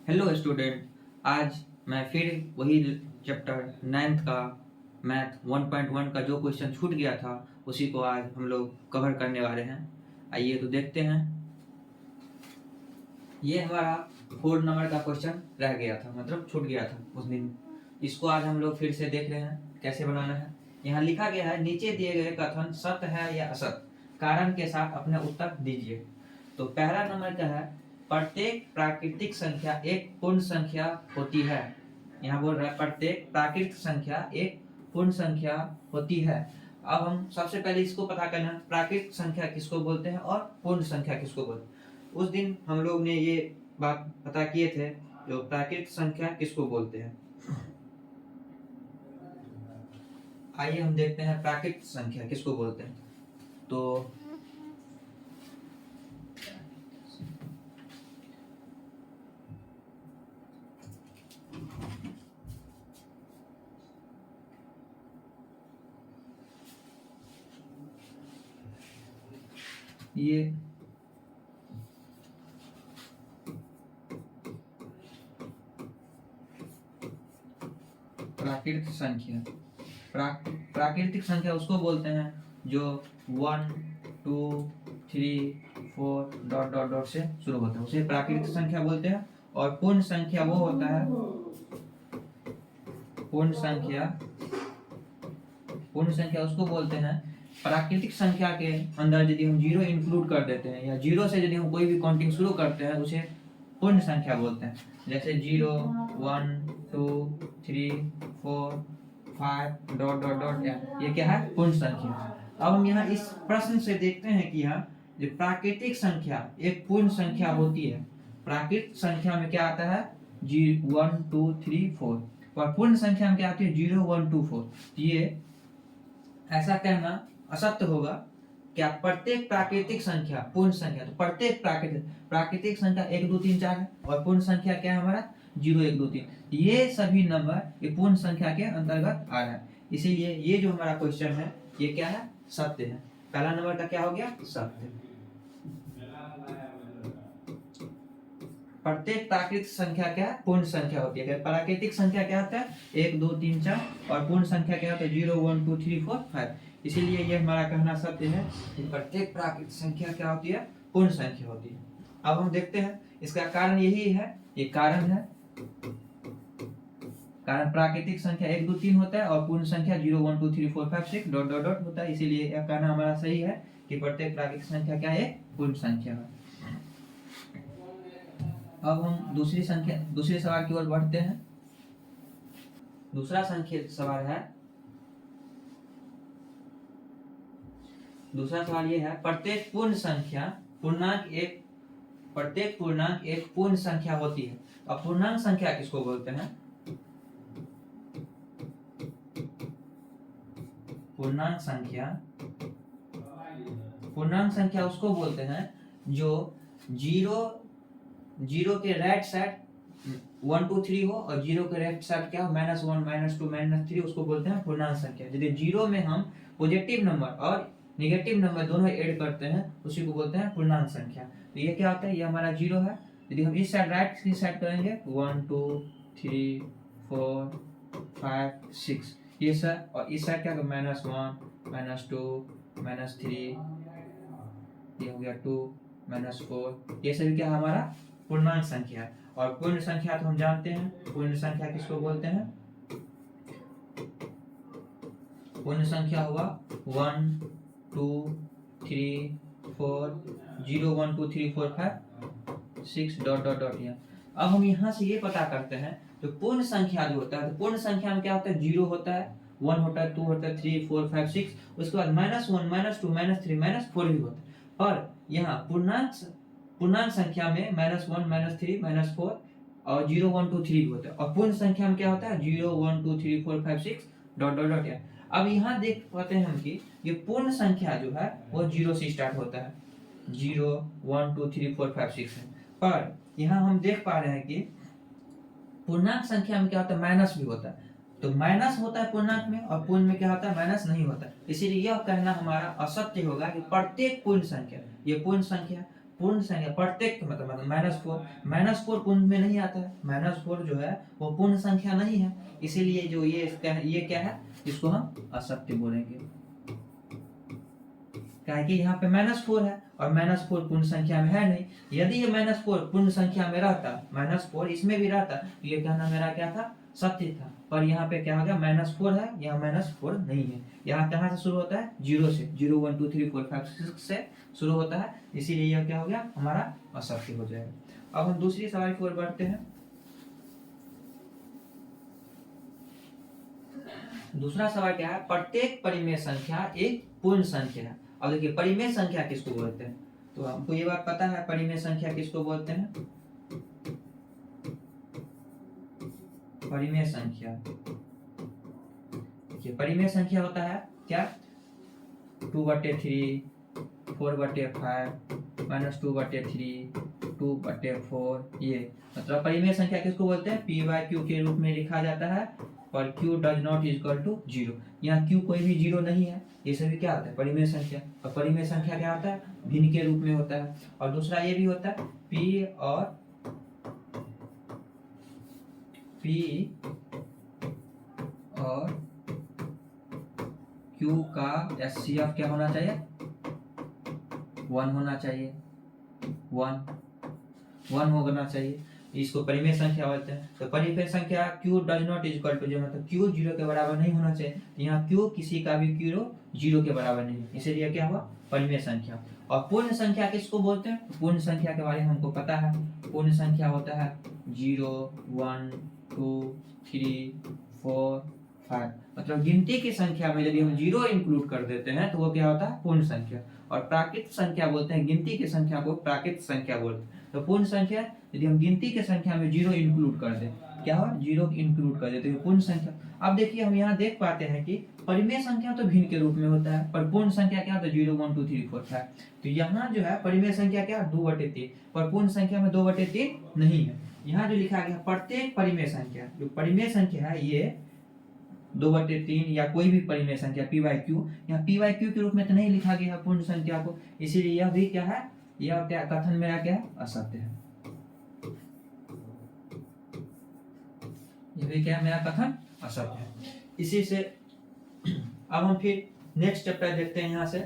Hello student, आज मैं फिर वही चैप्टर 9th का मैथ 1.1 का जो क्वेश्चन छूट गया था उसी को आज हम लोग कवर करने वाले हैं। आइए तो देखते हैं। ये हमारा 4 नंबर का क्वेश्चन रह गया था, मतलब छूट गया था उस दिन। इसको आज हम लोग फिर से देख रहे हैं कैसे बनाना है। यहाँ लिखा गया है, नीचे दिए गए कथन सत्य है या असत्य, कारण के साथ अपने उत्तर दीजिए। तो पहला नंबर क्या है, प्रत्येक प्राकृतिक संख्या एक पूर्ण संख्या होती है। यहाँ बोल रहा है प्रत्येक प्राकृतिक संख्या एक पूर्ण संख्या होती है। अब हम सबसे पहले इसको पता करना, प्राकृतिक संख्या किसको बोलते हैं और पूर्ण संख्या किसको बोलते हैं। उस दिन हम लोग ने ये बात पता किए थे, जो प्राकृतिक संख्या किसको बोलते हैं। आइए हम देखते हैं प्राकृतिक संख्या किसको बोलते हैं। तो ये प्राकृतिक संख्या, प्राकृतिक संख्या उसको बोलते हैं जो 1 2 3 4 डॉट डॉट डॉट से शुरू होता है, उसे प्राकृतिक संख्या बोलते हैं। और पूर्ण संख्या वो होता है, पूर्ण संख्या उसको बोलते हैं प्राकृतिक संख्या के अंदर यदि हम जीरो इंक्लूड कर देते हैं या जीरो से यदि हम कोई भी काउंटिंग शुरू करते हैं उसे पूर्ण संख्या बोलते हैं। जैसे 0 1 2 3 4 5 डॉट डॉट डॉट, ये क्या है, पूर्ण संख्या। अब हम यहाँ इस प्रश्न से देखते हैं कि यहाँ जो प्राकृतिक संख्या एक पूर्ण संख्या होती है, प्राकृतिक संख्या में क्या आता है 1 2 3 4, और पूर्ण संख्या में क्या आती है 0 1 2 4। ये ऐसा कहना असत्य होगा। क्या प्रत्येक प्राकृतिक संख्या पूर्ण संख्या, तो प्रत्येक प्राकृतिक संख्या 1 2 3 4 है, और पूर्ण संख्या क्या है हमारा 0 1 2 3, ये सभी नंबर ये पूर्ण संख्या के अंतर्गत आ रहा है। इसीलिए ये जो हमारा क्वेश्चन है ये क्या है, सत्य है। पहला नंबर का क्या हो गया, सत्य। प्रत्येक प्राकृतिक संख्या क्या है, पूर्ण संख्या होती है। प्राकृतिक संख्या क्या होता है 1 2 3 4, और पूर्ण संख्या क्या होता है 0 1 2 3 4 5। इसीलिए ये हमारा कहना सत्य है कि प्रत्येक प्राकृतिक संख्या क्या होती है, पूर्ण संख्या होती है। अब हम देखते हैं इसका कारण यही है, ये कारण है। कारण प्राकृतिक संख्या 1 2 3 होता है और पूर्ण संख्या 0 1 2 3 4 5 6 डॉट डॉट डॉट होता है। इसीलिए यह कहना हमारा सही है कि प्रत्येक प्राकृतिक संख्या क्या है, पूर्ण संख्या है। अब हम दूसरे सवाल की ओर बढ़ते हैं। दूसरा सवाल ये है, प्रत्येक पूर्णांक एक पूर्ण संख्या होती है। अब पूर्णांक संख्या किसको बोलते हैं, पूर्णांक संख्या उसको बोलते हैं जो जीरो के राइट साइड 1 2 3 हो और जीरो के राइट साइड क्या हो -1 -2 -3, उसको बोलते हैं पूर्णांक संख्या। यदि जीरो में हम पॉजिटिव नंबर और नेगेटिव नंबर दोनों ऐड करते हैं उसी को बोलते हैं पूर्णांक संख्या। तो ये क्या होता है, ये हमारा 0 है। यदि हम इस साइड राइट की साइड करेंगे 1 2 3 4 5 6 ये सर, और इस साइड क्या -1 -2 -3, ये हो गया 2 -4, ये सभी क्या हमारा पूर्णांक संख्या है। और पूर्ण संख्या तो हम जानते हैं, पूर्ण संख्या किसको बोलते हैं, पूर्ण संख्या हुआ 1 2 3 4 0 1 2 3 4 5 6 डॉट डॉट डॉट। अब हम यहाँ से ये पता करते हैं जो पूर्ण संख्या जो होता है, तो पूर्ण संख्या में क्या होता है 0 होता है, 1 होता है, 2 होता है, 3 4 5 6, उसके बाद -1 -2 -3 -4 भी होता है। पर यहाँ पूर्णांक संख्या में -1 -3 -4 और 0 1 2 3 भी होता है, और पूर्ण संख्या में क्या होता है 0 1 2 3 4 5 6 डॉट डॉट डॉट। अब यहाँ देख पाते हैं हम कि ये पूर्ण संख्या जो है वो 0 से स्टार्ट होता है, 0 1 2 3 4 5 6 है। पर यहाँ हम देख पा रहे हैं कि पूर्णांक संख्या में क्या होता है माइनस भी होता है, तो माइनस होता है पूर्णांक में और पूर्ण में क्या होता है माइनस नहीं होता। इसीलिए यह कहना हमारा असत्य होगा कि प्रत्येक पूर्ण संख्या, ये पूर्ण संख्या पूर्ण संख्या प्रत्येक मतलब -4 पूर्ण में नहीं आता है। -4 जो है वो पूर्ण संख्या नहीं है, इसीलिए जो ये क्या है, इसको हम असत्य बोलेंगे। क्या कि यहाँ पे -4 है और -4 पूर्ण संख्या में है नहीं। यदि ये -4 पूर्ण संख्या में रहता, -4 इसमें भी रहता, तो ये कहना मेरा क्या था, सत्य था। पर यहाँ पे क्या हो गया, -4 है, यहाँ -4 नहीं है। यहाँ कहाँ से शुरू होता है, 0 से। 0 1 2 3 4 5 6 से शुरू होता है, इसीलिए यह क्या हो गया, हमारा असत्य हो जाएगा। अब हम दूसरी सवाल की ओर बढ़ते हैं। दूसरा सवाल क्या है, प्रत्येक परिमेय संख्या एक पूर्ण संख्या है। अब देखिए परिमेय संख्या किसको बोलते हैं, तो हमको ये बात पता है परिमेय संख्या किसको बोलते हैं। परिमेय संख्या, देखिए परिमेय संख्या होता है क्या, 2/3, 4/5, -2/3, 2/4, ये मतलब परिमेय संख्या किसको बोलते हैं, p/q के रूप में लिखा जाता है, पर q does not equal to 0। यहाँ q कोई भी 0 नहीं है, ये सभी क्या होता है, परिमेय संख्या। और परिमेय संख्या क्या होता है, भिन्न के रूप में होता है। और दूसरा ये भी होता है p और q का HCF क्या होना चाहिए, 1 होना चाहिए, 1 होना चाहिए। इसको परिमेय संख्या बोलते हैं। तो परिमेय संख्या q does not equal to, जो मतलब q 0 के बराबर नहीं होना चाहिए, तो यहाँ q किसी का भी q 0 के बराबर नहीं, इसीलिए क्या हुआ, परिमेय संख्या। और पूर्ण संख्या किसको बोलते हैं, पूर्ण संख्या के बारे में हमको पता है। पूर्ण संख्या होता है 0 1 2 3 4 5, मतलब गिनती की संख्या में यदि हम 0 इंक्लूड कर देते हैं तो वो क्या होता है, पूर्ण संख्या। और प्राकृत संख्या बोलते हैं, गिनती की संख्या को प्राकृत संख्या बोलते हैं। तो पूर्ण संख्या यदि हम गिनती की संख्या में 0 इंक्लूड कर दें, क्या हो, 0 इंक्लूड कर देते हैं पूर्ण संख्या। अब देखिए हम यहाँ देख पाते हैं कि परिमेय संख्या तो भिन्न के रूप में होता है, पर पूर्ण संख्या क्या होता है, 0 1 2 3 4 5। तो यहाँ जो है परिमेय संख्या क्या, 2/3, पर पूर्ण संख्या में 2/3 नहीं है। यहाँ जो लिखा गया प्रत्येक परिमेय संख्या, जो परिमेय संख्या है ये 2/3 या कोई भी परिमेय संख्या p/q, यहाँ p/q के रूप में तो नहीं लिखा गया है पूर्ण संख्या को, इसीलिए यह भी क्या है, यह क्या कथन मेरा क्या है, असत्य है। यह भी क्या है, मेरा कथन असत्य है। इसी से अब हम फिर नेक्स्ट चैप्टर देखते हैं यहाँ से।